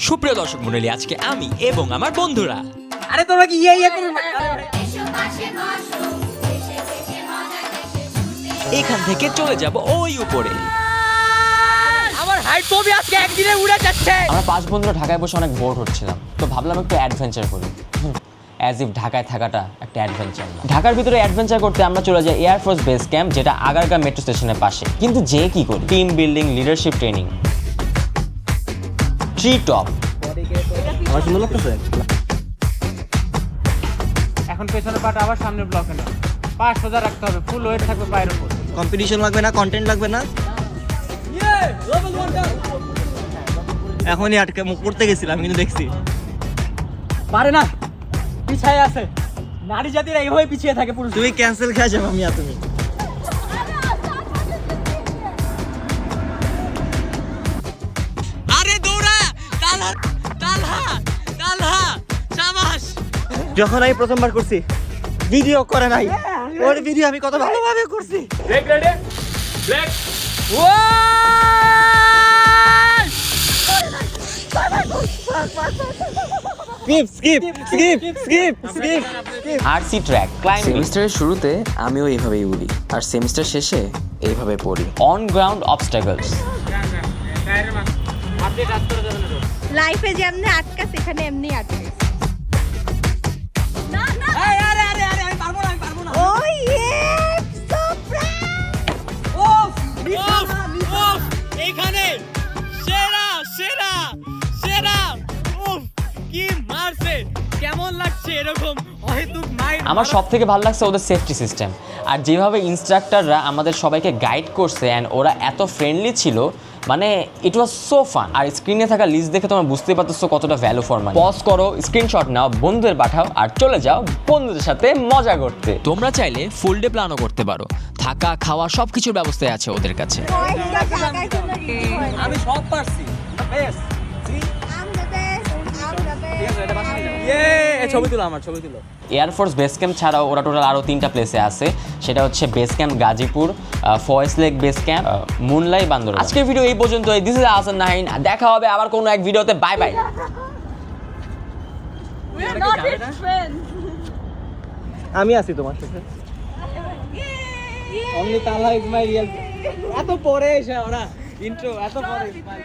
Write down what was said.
সুপ্রিয় দর্শক মণ্ডলী, আজকে আমি এবং আমার বন্ধুরা আরে তোমরা কি ইয়ে করো এখান থেকে চলে যাব ওই উপরে। আমার হাইট তো আজকে একদিনে উড়ে যাচ্ছে। আমরা 5 বন্ধুরা ঢাকায় বসে অনেক বোর হচ্ছিলাম, তো ভাবলাম একটু অ্যাডভেঞ্চার করি। অ্যাজ ইফ ঢাকায় থাকাটা একটা অ্যাডভেঞ্চার না। ঢাকার ভিতরে অ্যাডভেঞ্চার করতে আমরা চলে যাই এয়ারফোর্স বেস ক্যাম্প, যেটা আগারগাঁও মেট্রো স্টেশনের পাশে। কিন্তু যে কি করি, team building, leadership training, tree top. আমার সুন্দর লাগতেছে। এখন পেছনের পাটা আবার সামনের ব্লকে না, পা সোজা রাখতে হবে, ফুল ওয়েট থাকবে পায়ের উপর। কম্পিটিশন লাগবে না, কন্টেন্ট লাগবে না। এখনই আটকে মুখ করতে গেছিলাম কিন্তু দেখছি পারে না, পিছায় আছে। নারী জাতিরা এইভাবে পিছিয়ে থাকে পুরুষ। তুই ক্যান্সেল খেয়ে যাবো আমি আর তুমি। আরে দৌড়া, তালহা তালহা তালহা শাবাশ। যখন আমি প্রথমবার করছি ভিডিও করে নাই, ওর ভিডিও আমি কত ভালোভাবে করছি। Break ready, break. Skip skip skip skip skip. RC track, climbing, সেমিস্টারের শুরুতে আমিও এইভাবেই উড়ি, আর সেমিস্টার শেষে এইভাবে পড়ি। On ground obstacles. লাইফে যেমনি আটকা সেখানে এমনি আটকে। Oh yeah, so proud. এখানে সেরা সেরা সেরা। উফ, কি মারছে, কেমন লাগছে এরকম অহেতুক মাইন্ড। আমার সব থেকে ভালো লাগছে ওদের সেফটি সিস্টেম, আর যেভাবে ইনস্ট্রাক্টররা আমাদের সবাইকে গাইড করছে, অ্যান্ড ওরা এত ফ্রেন্ডলি ছিল, মানে ইট ওয়াজ সো ফান। আর স্ক্রিনে থাকা লিস্ট দেখে তোমরা বুঝতে পারতেছো কতটা ভ্যালু ফর মানি। পজ করো, স্ক্রিনশট নাও, বন্ধুদের পাঠাও, আর চলে যাও বন্ধুদের সাথে মজা করতে। তোমরা চাইলে ফুল ডে প্ল্যানও করতে পারো, থাকা খাওয়া সবকিছুর ব্যবস্থাই আছে ওদের কাছে। আমি সব পারছি। বেশ I'm the best. I'm the best. ইয়ে, ছবি তুলো, আমার ছবি তুলো। এয়ারফোর্স বেস ক্যাম্প ছাড়াও ওরা টোটাল আরও 3টা প্লেসে আছে। সেটা হচ্ছে base camp Gazipur, Foy's Lake base camp, Munlai, Bandarban. আজকের ভিডিও এই পর্যন্ত। This is Ahsan Nahin. দেখা হবে আবার কোনো এক ভিডিওতে। Bye bye. We're not his friends. আমি আছি তোমার সাথে। Only Talha is my real. এত পরে এসে ওরা ইন্ট্রো, এত পরে